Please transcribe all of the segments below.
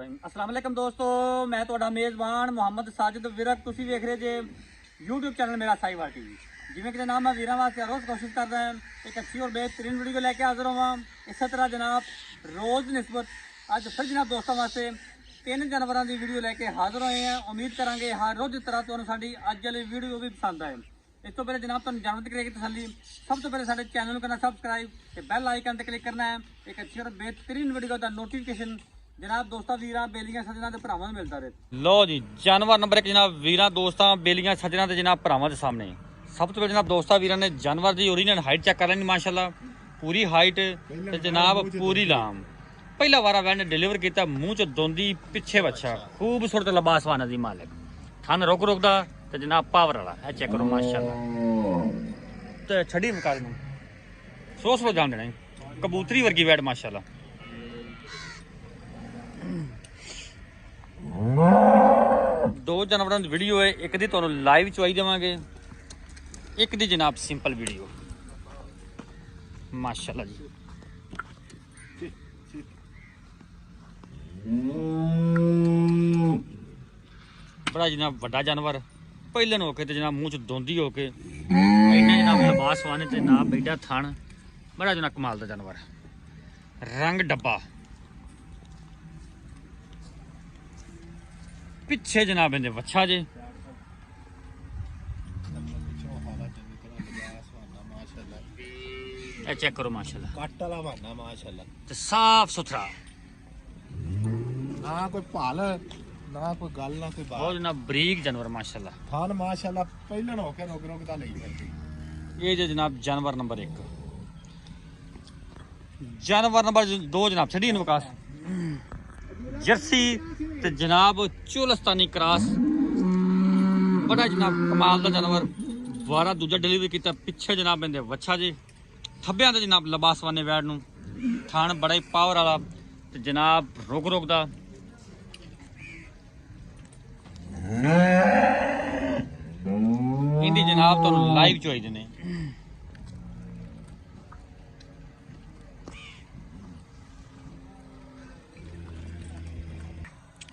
अस्सलाम वालेकुम दोस्तों, मैं ਤੁਹਾਡਾ ਮੇਜ਼ਬਾਨ ਮੁਹੰਮਦ ਸਾਜਿਦ ਵਿਰਕ। ਤੁਸੀਂ ਵੇਖ ਰਹੇ ਜੇ YouTube ਚੈਨਲ ਮੇਰਾ ਸਾਈਵਾਲ ਟੀਵੀ। ਜਿਵੇਂ ਕਿ ਜਨਾਬ ਮੈਂ ਵੀਰਾਂ ਵਾਸਤੇ ਰੋਜ਼ ਕੋਸ਼ਿਸ਼ ਕਰਦਾ ਹਾਂ ਇੱਕ ਅੱਛੀ और बेहतरीन वीडियो ਲੈ ਕੇ ਹਾਜ਼ਰ ਹੋਵਾਂ। ਇਸੇ ਤਰ੍ਹਾਂ ਜਨਾਬ ਰੋਜ਼ ਨਿਸਬਤ ਅੱਜ ਫਿਰ ਜਨਾਬ ਦੋਸਤਾਂ ਵਾਸਤੇ 3 ਜਾਨਵਰਾਂ ਦੀ ਵੀਡੀਓ ਲੈ ਕੇ ਹਾਜ਼ਰ ਹੋਏ ਹਾਂ। ਉਮੀਦ ਕਰਾਂਗੇ ਹਰ ਰੋਜ਼ ਦੀ ਤਰ੍ਹਾਂ ਤੁਹਾਨੂੰ ਸਾਡੀ ਅੱਜ ਵਾਲੀ ਵੀਡੀਓ ਵੀ ਪਸੰਦ ਆਏ। ਇਸ ਤੋਂ ਪਹਿਲੇ ਜਨਾਬ ਤੁਹਾਨੂੰ ਜਾਣਨ ਦੀ ਕਰੇਗੀ ਤਸੱਲੀ, ਸਭ ਤੋਂ ਪਹਿਲੇ ਸਾਡੇ ਚੈਨਲ ਨੂੰ ਕਰਨਾ ਸਬਸਕ੍ਰਾਈਬ ਤੇ ਬੈਲ ਆਈਕਨ ਤੇ ਕਲਿੱਕ ਕਰਨਾ ਹੈ। ਇੱਕ ਅੱਛੀ और बेहतरीन ਵੀਡੀਓ ਦਾ ਨੋਟੀਫਿਕੇਸ਼ਨ जनाब दोस्तों वीर बेलियां सजना के भरावां मिलता रहे। लो जी जानवर नंबर 1 जनाब वीर दोस्तों बेलियां सजना के जनाब भरावां के सामने सब तो पहले जनाब दोस्तों वीर ने जानवर की ओरिजिनल हाइट चेक कर लेनी माशाल्लाह पूरी हाइट ते जनाब पूरी लाम पहला वारा वैन डिलीवर किया मूँह च दोंदी पिछे बच्चा खूबसूरत लबासवाना दी मालिक थन रुक रुकदा ते जनाब पावर वाला है चेक करो माशाल्लाह ते छड़ी मकार नूं सो जान देना कबूतरी वर्गी वैड माशाल्लाह। दो जानवरों की वीडियो है, एक दी तुहानूं लाइव चवाई देवांगे, एक दी जनाब सिंपल वीडियो माशाल्लाह जी। बड़ा जनाब वड्डा जानवर पहलन होके ते जनाब मूँह च दोंदी होके इन्ना जनाब लिबास वाने ते ना बैठा थण बड़ा जनाब कमाल दा जानवर रंग डब्बा पिछे जनाब इहदे वच्छा जे चेक करो माशाल्लाह कट वाला बहाना माशाल्लाह ते साफ सुथरा ना कोई भाल ना कोई गल ना कोई बात बहुत जनाब बरीक जानवर माशाल्लाह थान माशाल्लाह पहलन होके रोक रोक दा लई करती ये जे जनाब जानवर नंबर 1 जानवर नंबर 2 जनाब छड़ी नवकाश जर्सी ते जनाब चोलस्तानी क्रॉस बड़ा जनाब कमाल का जानवर वारा दूजा डिलीवरी किया पिछे जनाब इहदे वच्छा जी थब्बियां ते जनाब लबासवाने वैड नूं थान बड़ा ही पावर वाला ते जनाब रुक रुकदा इंदी जनाब तुहानूं लाइव चोई देने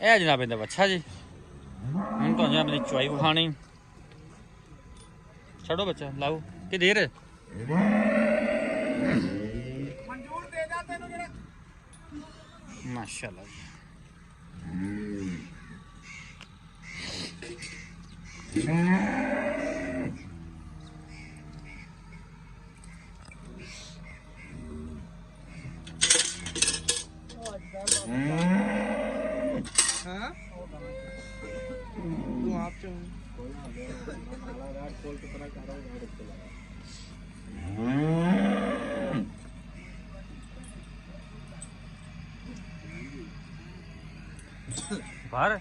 यह जनाब इहदा वच्छा जी हूँ तो जनाब चुआई विखानी छड़ो बच्चा लाओ कि देर माशाल्लाह बाहर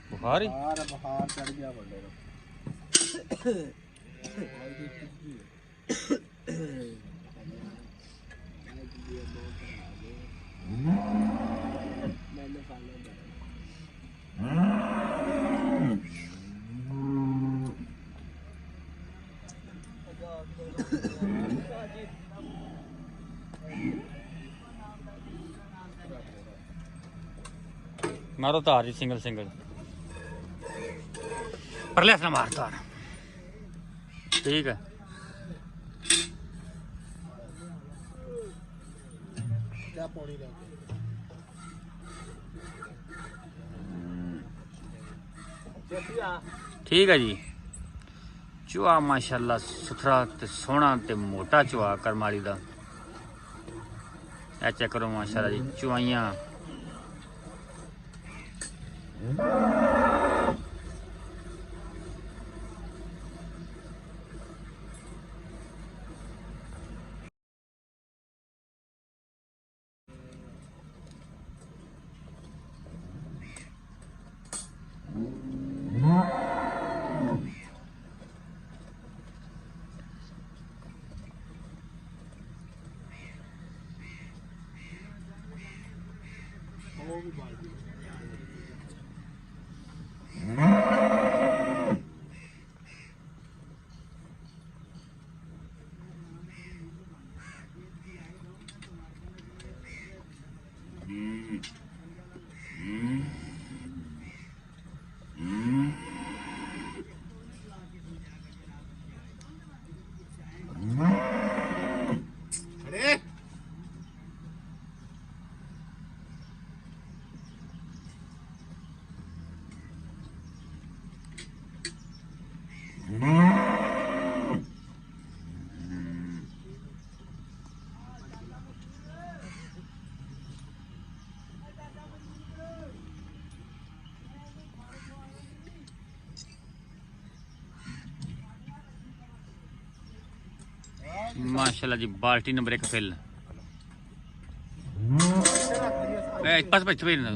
बुखार ही बुखार चढ़ गया बंदे मारो तार जी सिंगल सिंगल परले हथ मार तार ठीक है ठीक है जी चूहा माशाल्लाह सुथरा ते सोहना ते मोटा चूहा करमाली दा चेक करो माशाल्लाह जी चुआइयां माशाल्लाह जी बाल्टी नंबर 1 फिल पास बच्चे भाई ना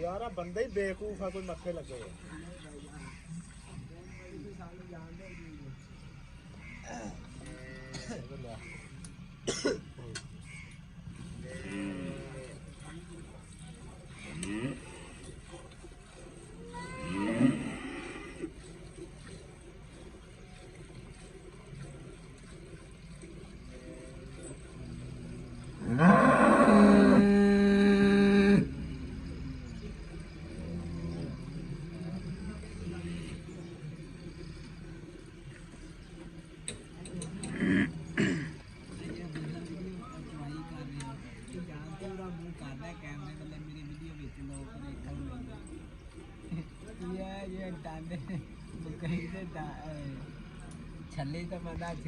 यार बंदे ही बेवकूफ है, कोई मक्के लगे हुए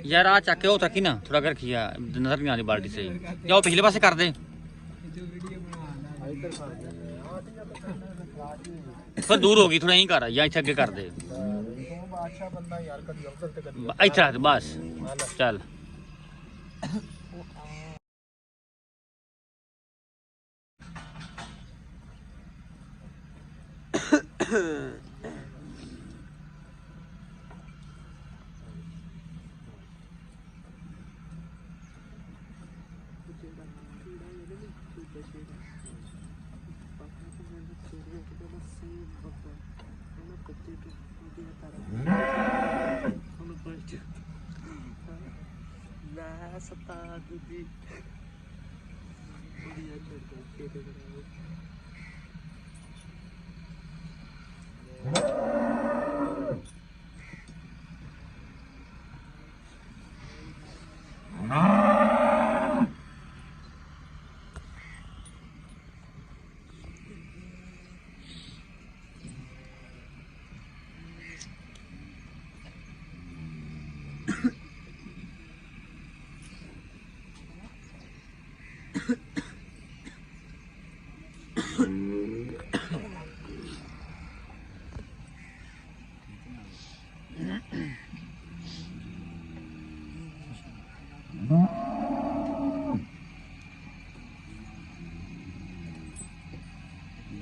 यार आ चक के हो तक ही ना थोड़ा कर खिया नजर नहीं आती बाल्टी से जाओ पिछले पासे कर दे फिर दूर होगी थोड़ा यहीं कर या इथे अगे कर दे इथे रख दे बस चल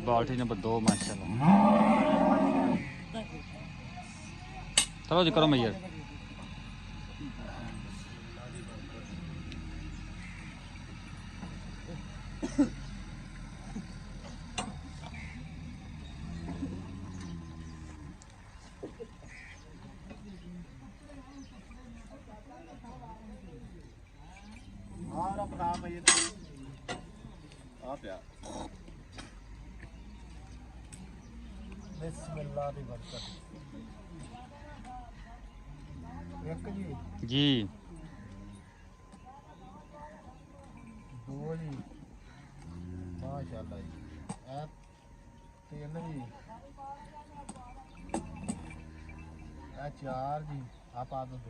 बाल्टी नंबर 2 माशाल्लाह चलो जी करो मैयर बिस्मिल्लाह दी बरकत एक जी दो जी माशाल्लाह जी तीन जी चार जी आप आ दो जी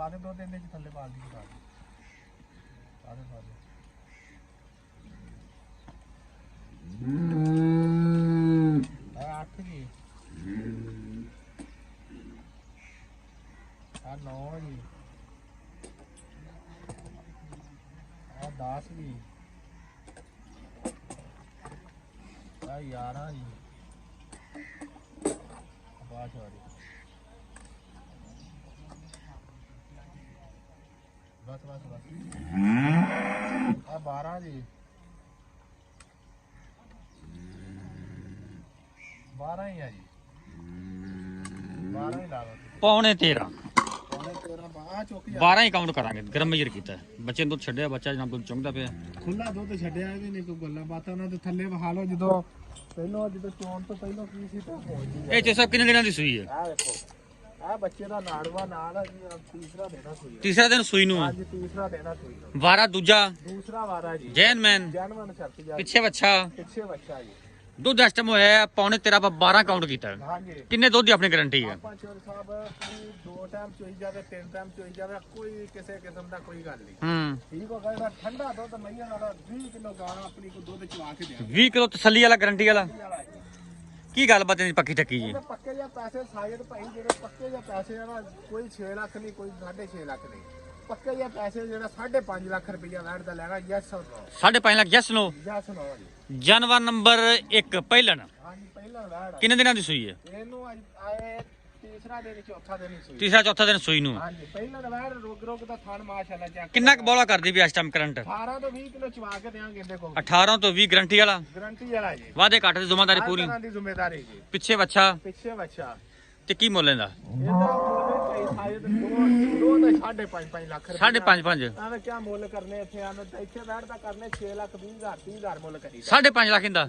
पादे दो तीन दिन थले पा दी पादे पादे 8 जी 9 जी 10 जी 11 जी बस बस बस बस 12 जी 12 ही है जी 12 ही ला दो पौने 13 पौने 13 ਆ ਚੁੱਕ ਜਾ 12 ਹੀ ਕਾਊਂਟ ਕਰਾਂਗੇ ਗਰਮ ਮੇਜਰ ਕੀਤਾ ਬੱਚੇ ਨੂੰ ਦੁੱਧ ਛੱਡਿਆ ਬੱਚਾ ਜਨਾਬ ਦੁੱਧ ਚੁੰਗਦਾ ਪਿਆ ਖੁੱਲਾ ਦੁੱਧ ਛੱਡਿਆ ਵੀ ਨਹੀਂ ਕੋਈ ਗੱਲਾਂ ਬਾਤਾਂ ਉਹਨਾਂ ਦੇ ਥੱਲੇ ਵਹਾ ਲਓ ਜਦੋਂ ਜਦੋਂ ਚੋਣ ਤੋਂ ਪਹਿਲਾਂ ਕੀ ਸੀ ਤਾਂ ਹੋ ਜੀ ਇਹ ਚ ਸਭ ਕਿੰਨੇ ਦਿਨਾਂ ਦੀ ਸੂਈ ਹੈ ਆ ਦੇਖੋ ਆ ਬੱਚੇ ਦਾ ਨਾੜਵਾ ਨਾਲ ਆ ਜੀ ਤੀਸਰਾ ਦੇਣਾ ਸੂਈ ਤੀਸਰਾ ਦਿਨ ਸੂਈ ਨੂੰ ਹੈ ਹਾਂਜੀ ਤੀਸਰਾ ਦੇਣਾ ਸੂਈ ਨੂੰ। ਵਾਰਾ ਦੂਜਾ ਦੂਸਰਾ ਵਾਰਾ ਜੀ ਜੈਨਮੈਨ ਜਨਮਨ ਸ਼ਰਤ ਜਾ ਪਿੱਛੇ ਬੱਚਾ ਪਿੱਛੇ ਬੱਚਾ ਜੀ ਦੁੱਧ ਇਸ ਟਾਈਮ ਹੋਇਆ ਪੌਣੇ 13 ਆਪਾਂ 12 ਕਾਊਂਟ ਕੀਤਾ ਹਾਂਜੀ ਕਿੰਨੇ ਦੁੱਧ ਦੀ ਆਪਣੀ ਗਾਰੰਟੀ ਹੈ ਆਪਾਂ ਚੋਰ ਸਾਹਿਬ ਕੋਈ 2 ਟਾਈਮ ਚੋਈ ਜਾਵੇ 3 ਟਾਈਮ ਚੋਈ ਜਾਵੇ ਕੋਈ ਕਿਸੇ ਕਿਸਮ ਦਾ ਕੋਈ ਗੱਲ ਨਹੀਂ ਹੂੰ ਠੀਕ ਹੋ ਗਿਆ ਠੰਡਾ ਦੁੱਧ ਮਈਆਂ ਵਾਲਾ 20 ਕਿਲੋ ਗਾਣਾ ਆਪਣੀ ਕੋ ਦੁੱਧ ਚਵਾ ਕੇ ਦੇ 20 ਕਿਲੋ ਤਸੱਲੀ ਵਾਲਾ ਗਾਰੰਟੀ ਵਾਲਾ ਕੀ ਗੱਲ ਬਾਤ ਨਹੀਂ ਪੱਕੀ ਟੱਕੀ ਜੀ ਪੱਕੇ ਜਾਂ ਪੈਸੇ ਸਾਇਦ ਭਾਈ ਜਿਹੜੇ ਪੱਕੇ ਜਾਂ ਪੈਸੇ ਆ ਨਾ ਕੋਈ 6 ਲੱਖ ਨਹੀਂ ਕੋਈ 6.5 ਲੱਖ ਨਹੀਂ ਪੱਕੇ ਜਾਂ ਪੈਸੇ ਜਿਹੜਾ 5.5 ਲੱਖ ਰੁਪਈਆ ਵੈਟ ਦਾ ਲੈਣਾ ਯੈਸ ਔਰ no 5.5 lakh yes no yes no ਜੀ ਜਾਨਵਰ ਨੰਬਰ 1 ਪਹਿਲਣ ਹਾਂਜੀ ਪਹਿਲਾ ਵੈਟ ਕਿੰਨੇ ਦਿਨਾਂ ਦੀ ਸੂਈ ਹੈ ਇਹਨੂੰ ਅੱਜ ਆਏ ਤੀਸਰਾ ਦਿਨ ਚੌਥਾ ਦਿਨ ਸੂਈ ਤੀਸਰਾ ਚੌਥਾ ਦਿਨ ਸੂਈ ਨੂੰ ਹਾਂਜੀ ਪਹਿਲਾ ਵੈਟ ਰੋਗ ਰੋਗ ਦਾ ਥਣ ਮਾਸ਼ਾਅੱਲਾ ਚੱਕ ਕਿੰਨਾ ਕੁ ਬੋਲਾ ਕਰਦੀ ਵੀ ਇਸ ਟਾਈਮ ਕਰੰਟ 18 ਤੋਂ 20 ਕਿਲੋ ਚਵਾ ਕੇ ਦੇਾਂਗੇ ਦੇਖੋ 18 ਤੋਂ 20 ਗਾਰੰਟੀ ਵਾਲਾ ਗਰੰਟੀ ਵਾਲਾ ਜੀ ਵਾਅਦੇ ਘੱਟ ਦੀ ਜ਼ਿੰਮੇਵਾਰੀ ਪੂਰੀ ਦੀ ਜ਼ਿੰਮੇਵਾਰੀ ਜੀ ਪਿੱਛੇ ਬੱਚਾ ਪਿੱਛੇ ਬੱਚਾ ਤੇ ਕੀ ਮੁੱਲ ਇਹਦਾ ਇਹਦਾ ਮੁੱਲ ਕਈ ਸਾਇਦ ਦੋ ਦਾ 5.5 ਲੱਖ ਰੁਪਏ 5.5 ਐਵੇਂ ਕਿਆ ਮੁੱਲ ਕਰਨੇ ਇੱਥੇ ਆਨ ਇੱਥੇ ਬੈਠ ਤਾਂ ਕਰਨੇ 6 ਲੱਖ 20 ਹਜ਼ਾਰ 30 ਹਜ਼ਾਰ ਮੁੱਲ ਕਰੀ 5.5 ਲੱਖ ਇਹਦਾ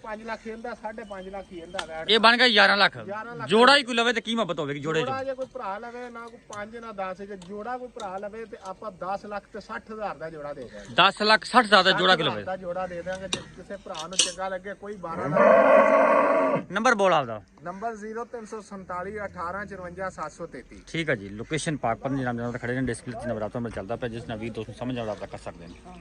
5.5 ਲੱਖ ਇਹਦਾ 5.5 ਲੱਖ ਹੀ ਇਹਦਾ ਬੈਠ ਇਹ ਬਣ ਗਿਆ 11 ਲੱਖ 11 ਲੱਖ। ਜੋੜਾ ਹੀ ਕੋਈ ਲਵੇ ਤੇ ਕੀ ਮੁਹੱਬਤ ਹੋਵੇਗੀ ਜੋੜੇ ਜੋੜਾ ਚ ਜੇ ਕੋਈ ਭਰਾ ਲਵੇ ਨਾ ਕੋਈ 5 ਨਾ 10 ਜੇ ਜੋੜਾ ਕੋਈ ਭਰਾ ਲਵੇ ਤੇ ਆਪਾਂ 10 ਲੱਖ ਤੇ 60 ਹਜ਼ਾਰ ਦਾ ਜੋੜਾ ਦੇ ਦਾਂਗੇ 10 ਲੱਖ 60 ਹਜ਼ਾਰ ਦਾ ਜੋੜਾ ਕਿ ਲਵੇ ਦਾ ਜੋੜਾ ਦੇ ਦਾਂਗੇ ਜੇ ਕਿਸੇ ਭਰਾ ਨੂੰ ਚੰਗਾ ਲੱਗੇ ਕੋਈ 12 ਦਾ ਨੰਬਰ ਬੋਲ ਆਪਦਾ ਨੰਬਰ 0347 18 54 733 ਠੀਕ ਹੈ ਜੀ ਲੋਕੇਸ਼ਨ ਪਾਕਪਤ ਨਿਜ਼ਾਮ ਦੇ ਨਾਲ ਖੜੇ ਨੇ ਡਿਸਪਲੇ ਤੇ ਨੰਬਰ ਆਪਦਾ ਚੱਲਦਾ ਪਿਆ ਜਿਸ ਨਾਲ ਵੀ ਦੋਸਤ ਨੂੰ ਸਮਝ ਆਉਂਦਾ ਕਰ ਸਕਦੇ ਨੇ